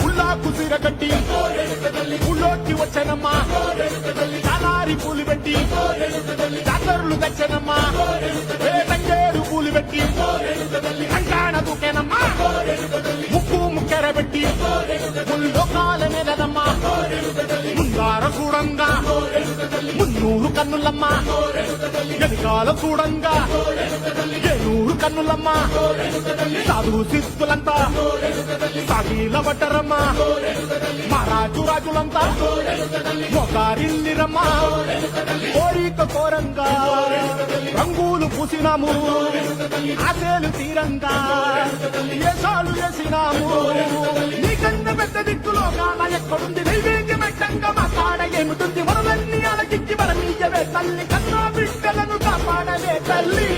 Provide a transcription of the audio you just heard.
ఉల్లాకు సిరగట్టి ఊళ్ళోకి వచ్చనమ్మా చాలారి పూలు పెట్టి జాతరులు తెచ్చనమ్మా తంగేరు పూలు పెట్టి కంకాణ దూకేనమ్మా ముక్కు ముక్కెర పెట్టి ముల్లోకాల మీదనమ్మా ముందార చూడంగా మున్నూరు కన్నులమ్మ వెనకాల చూడంగా ఏనూరు కన్నులమ్మ సాధు శిస్తులంతా సాగిల పట్టరమ్మా మహారాజు రాజులంతా మొగారిల్లిరమ్మా కోరిక కోరంగా రంగులు పూసినాము ఆశలు తీరంగా వేషాలు వేసినాము నీకన్నా పెద్ద దిక్కులో కాన ఎక్కడుంది నైవేద్యం ఎట్టంగా మా కాడ ఏమిటుంది వరలన్నీ అలకించి వరనీయవే తల్లి కన్నా బిడ్డలను కాపాడవే తల్లి